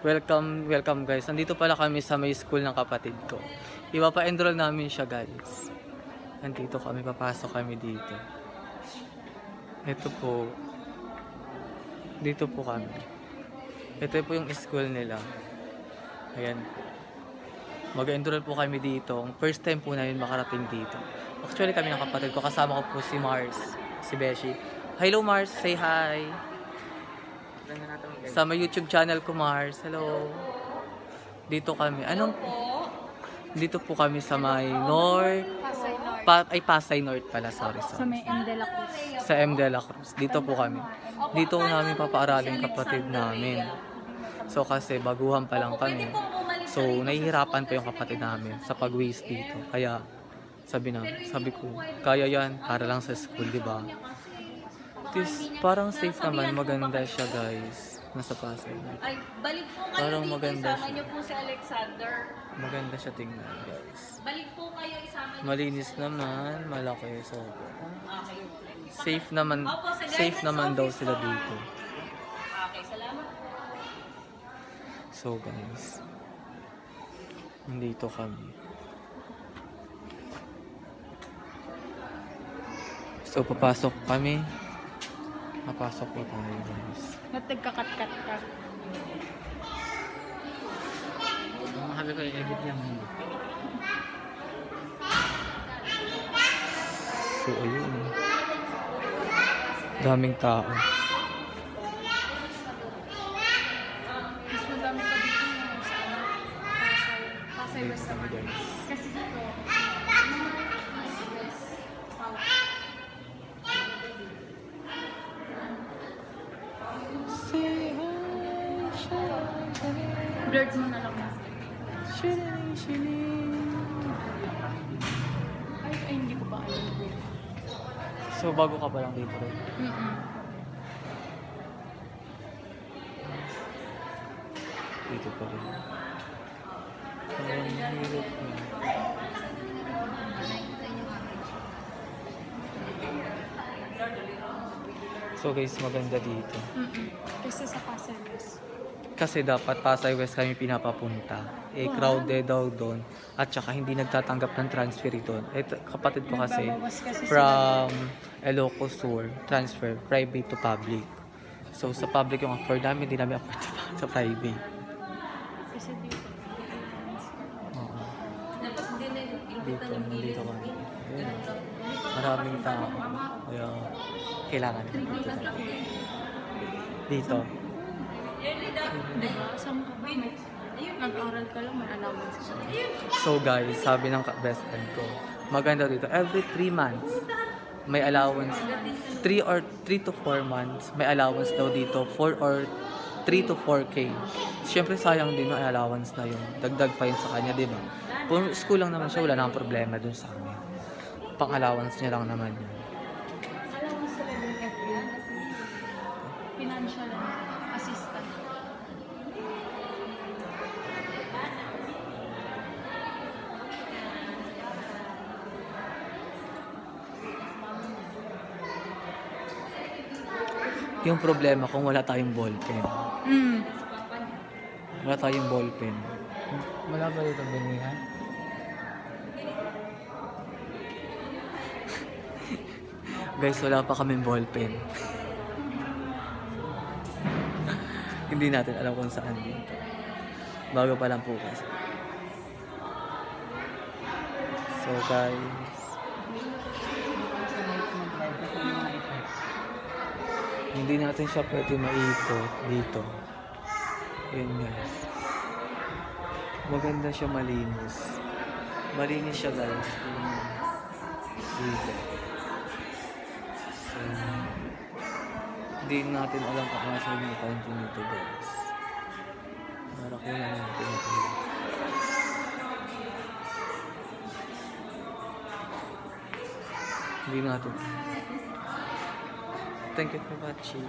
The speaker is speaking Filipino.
Welcome, welcome guys. Nandito pala kami sa may school ng kapatid ko. Ipapa-enroll namin siya guys. Nandito kami, papasok kami dito. Ito po. Dito po kami. Ito po yung school nila. Ayan. Mag-enroll po kami dito. First time po namin makarating dito. Actually kami ng kapatid ko. Kasama ko po si Mars. Si Beshi. Hello Mars, say hi. Sa may YouTube channel ko Mars. Hello. Dito kami. Dito po kami sa may North. Pasay North. Pasay North pala. Sorry. Sa may M. De La Cruz. Sa M. De La Cruz. Dito po kami. Dito namin papaaralin kapatid namin. So kasi baguhan pa lang kami. So nahihirapan pa yung kapatid namin sa pag-waste dito. Kaya sabi ko, kaya yan para lang sa school, di ba? Parang safe naman, maganda siya guys. Nasa Pasay. Ay, balik po kayo Parang dito, maganda isama siya. niyo po si Alexander. Maganda siya tingnan guys. Balik po kayo, isama niyo. Malinis naman, malaki. So Okay. safe naman, safe naman daw sila dito. Okay, salamat po. So guys, nandito kami. So papasok kami. Papasok po tayo guys. Ba't nagkakat-kat ka? Sabi ko i-edit niya muna. So ayun. Daming tao. Mas madami pa dito yung sa Pasay West naman. Kasi dito, East, West, South. Blurred mo na lang na. Ay, hindi ko pa alam. So bago ka pa lang dito rin. Dito pa rin. Parang hirap na. So guys, maganda dito. Kasi sa Pasay West. Kasi dapat Pasay West kami pinapapunta. Eh, crowded daw doon. At saka hindi nagtatanggap ng transfer doon. Eh, kapatid ko kasi, Nagbabawas kasi from Ilocos Sur, transfer, private to public. So, sa public yung afford namin, hindi namin afford sa private. Kasi dito. Oo. Dapat din na yung Dito, nandito kami. Ayun. Maraming tao. Kaya, kailangan dito tayo. Dito. Diba? Saan ka ba? Nag-aral ka lang, may allowance ka. So guys, sabi ng best friend ko, maganda dito. Every 3 months, may allowance. 3 to 4 months, may allowance daw dito. 4 or 3 to 4K. Siyempre sayang din yung allowance na yun. Dagdag pa yun sa kanya, di ba? Kung school lang naman siya, wala nang problema dun sa amin. Pang-allowance niya lang naman yun. Allowance ka rin yung FA. Financial assistant. Yung problema kung wala tayong ballpen. Wala tayong ballpen. Wala ba dito binihan? Guys, wala pa kaming ballpen. Hindi natin alam kung saan dito. Bago pa lang po kasi. So guys, hindi natin siya pwede maikot dito. Yun guys. Maganda siya, malinis. Malinis siya guys. Dito. So, hindi natin alam kung nasa yung kanto nito guys. Marakulan natin ito. Hindi natin. Thank you for watching.